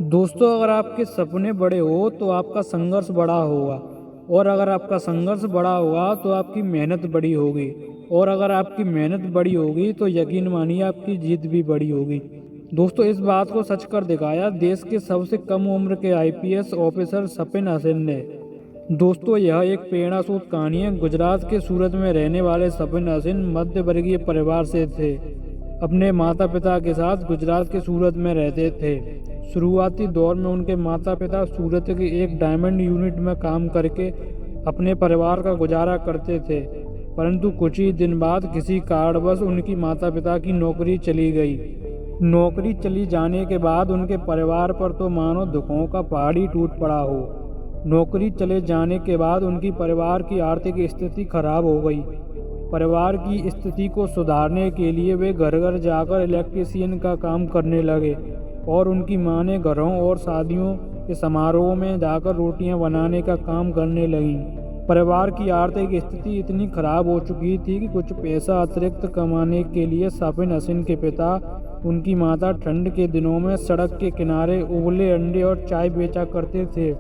दोस्तों, अगर आपके सपने बड़े हो तो आपका संघर्ष बड़ा होगा। और अगर आपका संघर्ष बड़ा होगा तो आपकी मेहनत बड़ी होगी। और अगर आपकी मेहनत बड़ी होगी तो यकीन मानिए आपकी जीत भी बड़ी होगी। दोस्तों, इस बात को सच कर दिखाया देश के सबसे कम उम्र के आईपीएस ऑफिसर सपिन हसन ने। दोस्तों, यह एक प्रेरणास्रोत कहानी है। गुजरात के सूरत में रहने वाले सपिन हसन मध्य वर्गीय परिवार से थे। अपने माता पिता के साथ गुजरात के सूरत में रहते थे। शुरुआती दौर में उनके माता पिता सूरत के एक डायमंड यूनिट में काम करके अपने परिवार का गुजारा करते थे। परंतु कुछ ही दिन बाद किसी कारणवश उनकी माता पिता की नौकरी चली गई। नौकरी चली जाने के बाद उनके परिवार पर तो मानो दुखों का पहाड़ ही टूट पड़ा हो। नौकरी चले जाने के बाद उनकी परिवार की आर्थिक स्थिति खराब हो गई। परिवार की स्थिति को सुधारने के लिए वे घर घर जाकर इलेक्ट्रीशियन का काम करने लगे और उनकी मां ने घरों और शादियों के समारोह में जाकर रोटियां बनाने का काम करने लगीं। परिवार की आर्थिक स्थिति इतनी खराब हो चुकी थी कि कुछ पैसा अतिरिक्त कमाने के लिए सपिन हसन के पिता उनकी माता ठंड के दिनों में सड़क के किनारे उबले अंडे और चाय बेचा करते थे,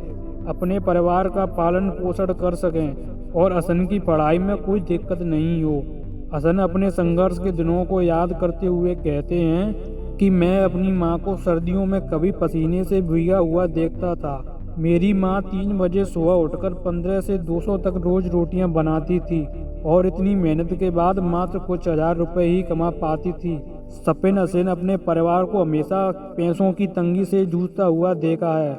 अपने परिवार का पालन पोषण कर सकें और हसन की पढ़ाई में कोई दिक्कत नहीं हो। हसन अपने संघर्ष के दिनों को याद करते हुए कहते हैं कि मैं अपनी माँ को सर्दियों में कभी पसीने से भीगा हुआ देखता था। मेरी माँ 3 बजे सुबह उठकर 15 से 200 तक रोज रोटियां बनाती थी और इतनी मेहनत के बाद मात्र कुछ हजार रुपए ही कमा पाती थी। सपिन हसन अपने परिवार को हमेशा पैसों की तंगी से जूझता हुआ देखा है।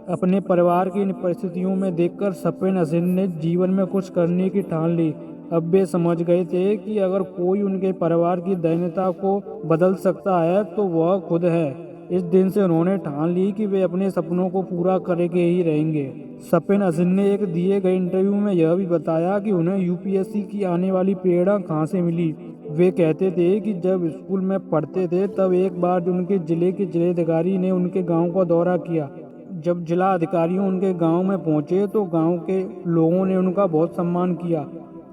अपने परिवार की इन परिस्थितियों में देखकर सपिन हसन ने जीवन में कुछ करने की ठान ली। अब वे समझ गए थे कि अगर कोई उनके परिवार की दयनीयता को बदल सकता है तो वह खुद है। इस दिन से उन्होंने ठान ली कि वे अपने सपनों को पूरा करके ही रहेंगे। सपिन हसन ने एक दिए गए इंटरव्यू में यह भी बताया कि उन्हें यूपीएससी की आने वाली प्रेरणा कहाँ से मिली। वे कहते थे कि जब स्कूल में पढ़ते थे तब एक बार उनके जिले के जिलाधिकारी ने उनके गांव का दौरा किया। जब जिला अधिकारियों उनके गांव में पहुंचे तो गांव के लोगों ने उनका बहुत सम्मान किया।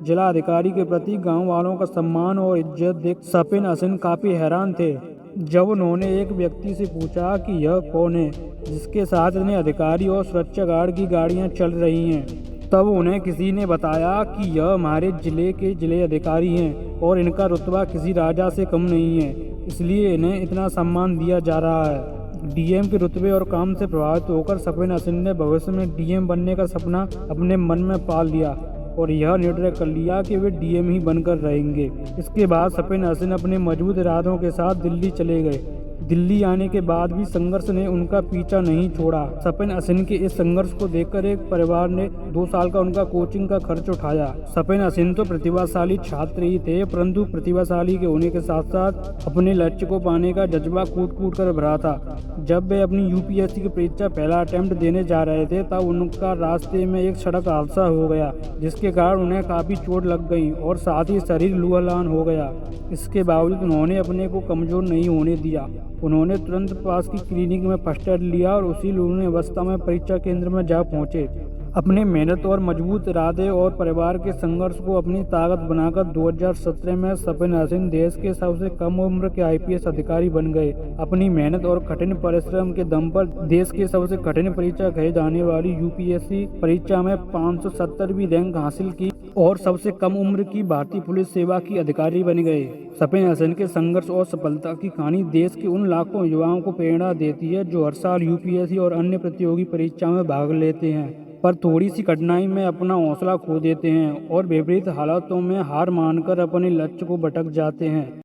जिला अधिकारी के प्रति गांव वालों का सम्मान और इज्जत देख सपिन हसन काफी हैरान थे। जब उन्होंने एक व्यक्ति से पूछा कि यह कौन है जिसके साथ इतने अधिकारी और सुरक्षा गार्ड की गाड़ियां चल रही हैं, तब उन्हें किसी ने बताया कि यह हमारे जिले के जिले अधिकारी हैं और इनका रुतबा किसी राजा से कम नहीं है, इसलिए इन्हें इतना सम्मान दिया जा रहा है। डीएम के रुतबे और काम से प्रभावित होकर सपिन हसन ने भविष्य में डीएम बनने का सपना अपने मन में पाल लिया और यह निर्णय कर लिया कि वे डीएम ही बनकर रहेंगे। इसके बाद सपिन हसन अपने मजबूत इरादों के साथ दिल्ली चले गए। दिल्ली आने के बाद भी संघर्ष ने उनका पीछा नहीं छोड़ा। सपिन हसन के इस संघर्ष को देखकर एक परिवार ने 2 साल का उनका कोचिंग का खर्च उठाया। सपिन हसन तो प्रतिभाशाली छात्र ही थे, परंतु प्रतिभाशाली के होने के साथ साथ अपने लक्ष्य को पाने का जज्बा कूट कूट कर भरा था। जब वे अपनी यूपीएससी की परीक्षा पहला अटेम्प्ट देने जा रहे थे तब उनका रास्ते में एक सड़क हादसा हो गया, जिसके कारण उन्हें काफी चोट लग गई और साथ ही शरीर लूहलान हो गया। इसके बावजूद उन्होंने अपने को कमजोर नहीं होने दिया। उन्होंने तुरंत पास की क्लिनिक में फर्स्ट एड लिया और उसी लूहनी अवस्था में परीक्षा केंद्र में जा पहुंचे। अपने मेहनत और मजबूत इरादे और परिवार के संघर्ष को अपनी ताकत बनाकर 2017 में सपिन हसन देश के सबसे कम उम्र के आईपीएस अधिकारी बन गए। अपनी मेहनत और कठिन परिश्रम के दम पर देश के सबसे कठिन परीक्षा कहे जाने वाली यूपीएससी परीक्षा में 570वीं रैंक हासिल की और सबसे कम उम्र की भारतीय पुलिस सेवा की अधिकारी बन गए। सपिन हसन के संघर्ष और सफलता की कहानी देश के उन लाखों युवाओं को प्रेरणा देती है जो हर साल यूपीएससी और अन्य प्रतियोगी परीक्षा में भाग लेते हैं, पर थोड़ी सी कठिनाई में अपना हौसला खो देते हैं और विपरीत हालातों में हार मानकर अपने लक्ष्य को भटक जाते हैं।